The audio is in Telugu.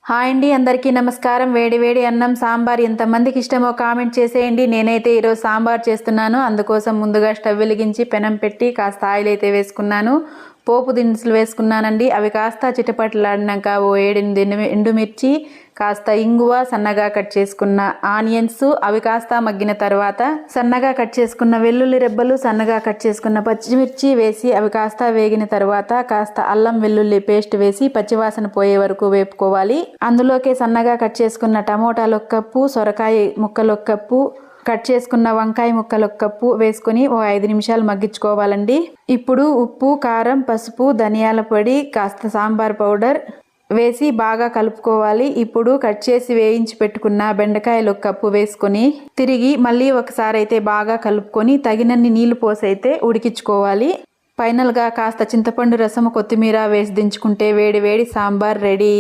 హాయ్ అండి, అందరికీ నమస్కారం. వేడి వేడి అన్నం సాంబార్ ఎంతమందికి ఇష్టమో కామెంట్ చేసేయండి. నేనైతే ఈరోజు సాంబార్ చేస్తున్నాను. అందుకోసం ముందుగా స్టవ్ వెలిగించి పెనం పెట్టి కాస్త ఆయిల్ అయితే వేసుకున్నాను. పోపు దినుసులు వేసుకున్నానండి. అవి కాస్త చిటపటలాడినాక ఓ 7-8 ఎండుమిర్చి, కాస్త ఇంగువ, సన్నగా కట్ చేసుకున్న ఆనియన్స్, అవి కాస్త మగ్గిన తర్వాత సన్నగా కట్ చేసుకున్న వెల్లుల్లి రెబ్బలు, సన్నగా కట్ చేసుకున్న పచ్చిమిర్చి వేసి అవి కాస్త వేగిన తర్వాత కాస్త అల్లం వెల్లుల్లి పేస్ట్ వేసి పచ్చివాసన పోయే వరకు వేపుకోవాలి. అందులోకే సన్నగా కట్ చేసుకున్న టమోటాలు 1 కప్పు, సొరకాయ ముక్కలు 1 కప్పు, కట్ చేసుకున్న వంకాయ ముక్కలు 1 కప్పు వేసుకుని ఓ 5 నిమిషాలు మగ్గించుకోవాలండి. ఇప్పుడు ఉప్పు, కారం, పసుపు, ధనియాల పొడి, కాస్త సాంబార్ పౌడర్ వేసి బాగా కలుపుకోవాలి. ఇప్పుడు కట్ చేసి వేయించి పెట్టుకున్న బెండకాయలు 1 కప్పు వేసుకొని తిరిగి మళ్ళీ ఒకసారి అయితే బాగా కలుపుకొని తగినన్ని నీళ్లు పోసి అయితే ఉడికించుకోవాలి. ఫైనల్గా కాస్త చింతపండు రసం, కొత్తిమీర వేసి దించుకుంటే వేడి వేడి సాంబార్ రెడీ.